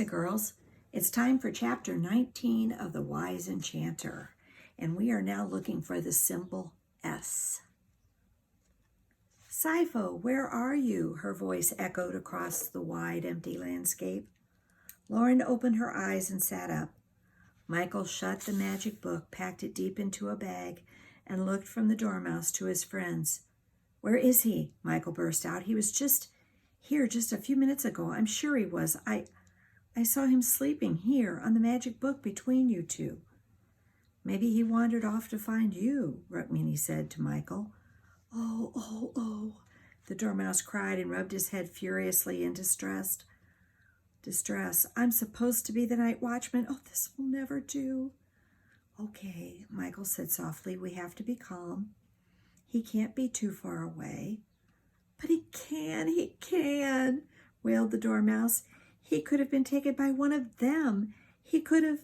Girls, it's time for chapter 19 of the Wise Enchanter, and we are now looking for the symbol S. Sipho, where are you? Her voice echoed across the wide, empty landscape. Lauren opened her eyes and sat up. Michael shut the magic book, packed it deep into a bag, and looked from the dormouse to his friends. Where is he? Michael burst out. He was just here just a few minutes ago. I'm sure he was. I saw him sleeping here on the magic book between you two. Maybe he wandered off to find you, Rukmini said to Michael. Oh, the dormouse cried and rubbed his head furiously in distress. I'm supposed to be the night watchman. Oh, this will never do. Okay, Michael said softly, we have to be calm. He can't be too far away. But he can, wailed the dormouse. He could have been taken by one of them. He could have...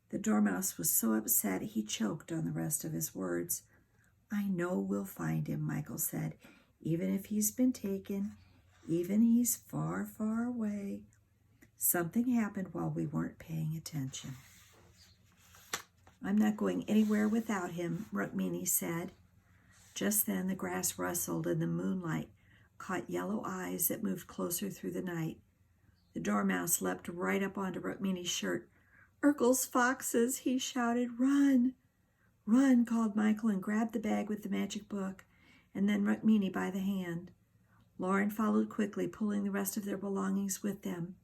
The dormouse was so upset he choked on the rest of his words. I know we'll find him, Michael said. Even if he's been taken, even he's far, far away. Something happened while we weren't paying attention. I'm not going anywhere without him, Rukmini said. Just then the grass rustled and the moonlight caught yellow eyes that moved closer through the night. The dormouse leapt right up onto Rukmini's shirt. Urkel's foxes, he shouted. Run! Run, called Michael and grabbed the bag with the magic book, and then Rukmini by the hand. Lauren followed quickly, pulling the rest of their belongings with them.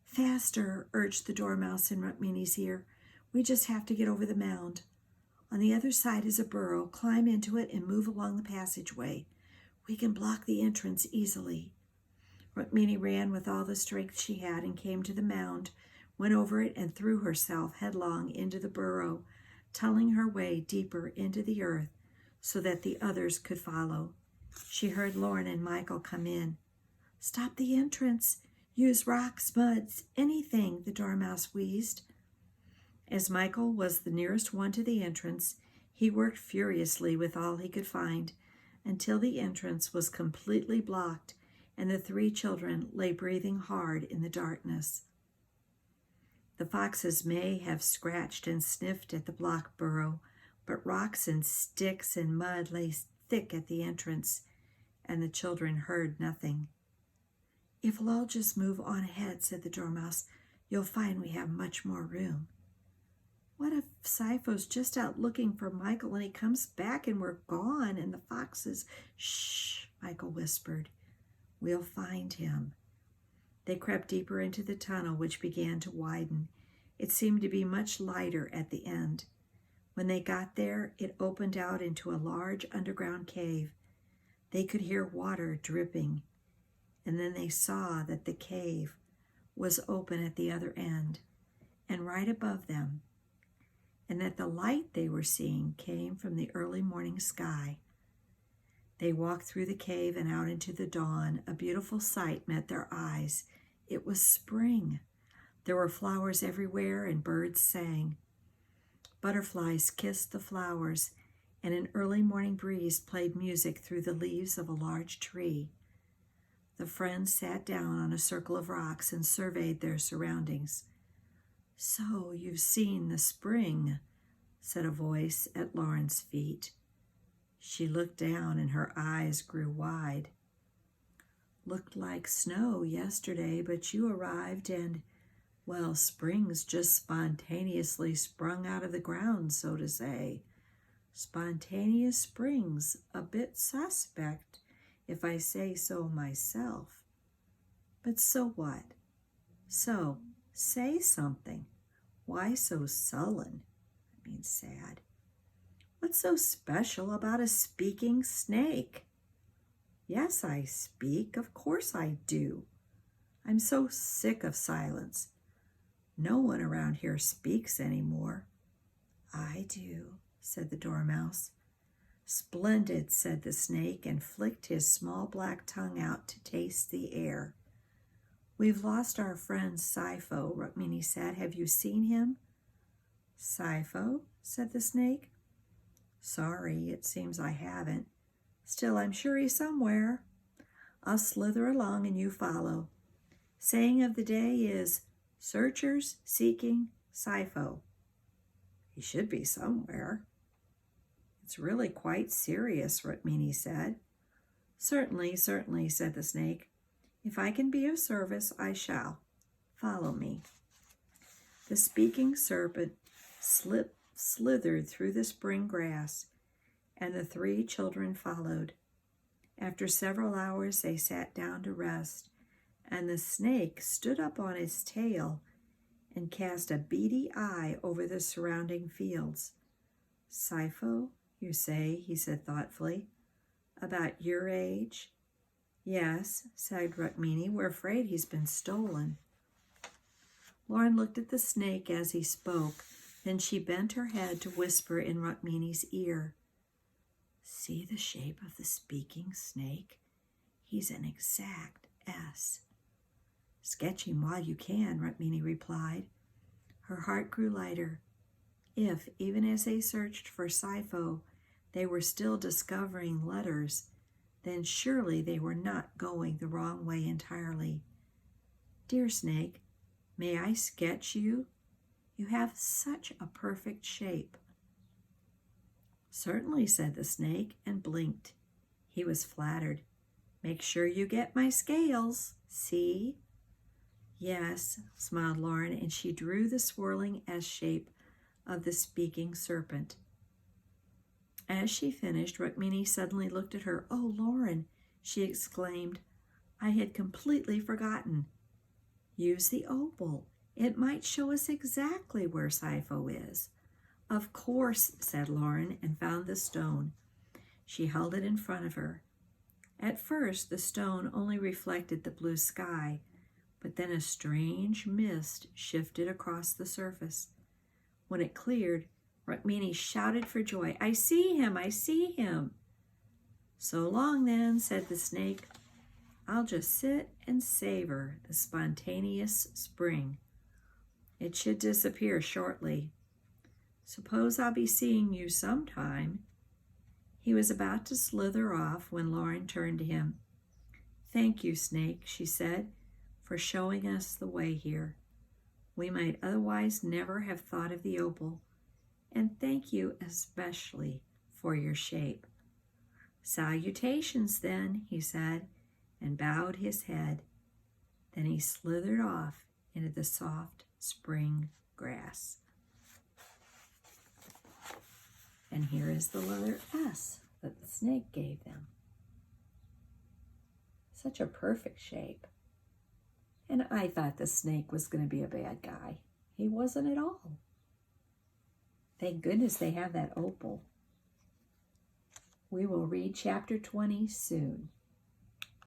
Faster, urged the dormouse in Rukmini's ear. We just have to get over the mound. On the other side is a burrow. Climb into it and move along the passageway. We can block the entrance easily. Rukmini ran with all the strength she had and came to the mound, went over it and threw herself headlong into the burrow, tunneling her way deeper into the earth so that the others could follow. She heard Lauren and Michael come in. Stop the entrance. Use rocks, muds, anything, the dormouse wheezed. As Michael was the nearest one to the entrance, he worked furiously with all he could find until the entrance was completely blocked and the three children lay breathing hard in the darkness. The foxes may have scratched and sniffed at the blocked burrow, but rocks and sticks and mud lay thick at the entrance, and the children heard nothing. If we'll all just move on ahead, said the dormouse, you'll find we have much more room. What if Sipho's just out looking for Michael and he comes back and we're gone? And the foxes, shh, Michael whispered. We'll find him. They crept deeper into the tunnel, which began to widen. It seemed to be much lighter at the end. When they got there, it opened out into a large underground cave. They could hear water dripping, and then they saw that the cave was open at the other end and right above them, and that the light they were seeing came from the early morning sky. They walked through the cave and out into the dawn. A beautiful sight met their eyes. It was spring. There were flowers everywhere and birds sang. Butterflies kissed the flowers, and an early morning breeze played music through the leaves of a large tree. The friends sat down on a circle of rocks and surveyed their surroundings. So you've seen the spring, said a voice at Lauren's feet. She looked down and her eyes grew wide. Looked like snow yesterday, but you arrived and, well, spring's just spontaneously sprung out of the ground, so to say. Spontaneous springs, a bit suspect, if I say so myself. But so what? So, say something. Why so sullen? Sad. What's so special about a speaking snake? Yes, I speak. Of course I do. I'm so sick of silence. No one around here speaks anymore. I do, said the dormouse. Splendid, said the snake, and flicked his small black tongue out to taste the air. We've lost our friend Sipho, Rukmini said. Have you seen him? Sipho, said the snake. Sorry, it seems I haven't. Still, I'm sure he's somewhere. I'll slither along and you follow. Saying of the day is, Searchers seeking Sipho. He should be somewhere. It's really quite serious, Rukmini said. Certainly, certainly, said the snake. If I can be of service, I shall. Follow me. The speaking serpent slithered through the spring grass, and the 3 children followed. After several hours, they sat down to rest, and the snake stood up on his tail and cast a beady eye over the surrounding fields. Sipho, you say, he said thoughtfully. About your age? Yes, said Rukmini. We're afraid he's been stolen. Lauren looked at the snake as he spoke. Then she bent her head to whisper in Rukmini's ear. See the shape of the speaking snake? He's an exact S. Sketch him while you can, Rukmini replied. Her heart grew lighter. If, even as they searched for Sipho, they were still discovering letters, then surely they were not going the wrong way entirely. Dear snake, may I sketch you? You have such a perfect shape. Certainly, said the snake, and blinked. He was flattered. Make sure you get my scales. See? Yes, smiled Lauren, and she drew the swirling S shape of the speaking serpent. As she finished, Rukmini suddenly looked at her. Oh, Lauren, she exclaimed. I had completely forgotten. Use the opal. It might show us exactly where Sipho is. Of course, said Lauren, and found the stone. She held it in front of her. At first, the stone only reflected the blue sky, but then a strange mist shifted across the surface. When it cleared, Rukmini shouted for joy. I see him! I see him! So long then, said the snake. I'll just sit and savor the spontaneous spring. It should disappear shortly. Suppose I'll be seeing you sometime. He was about to slither off when Lauren turned to him. Thank you, snake, she said, for showing us the way here. We might otherwise never have thought of the opal. And thank you especially for your shape. Salutations, then, he said, and bowed his head. Then he slithered off into the soft spring grass. And here is the letter S that the snake gave them. Such a perfect shape. And I thought the snake was going to be a bad guy. He wasn't at all. Thank goodness they have that opal. We will read chapter 20 soon.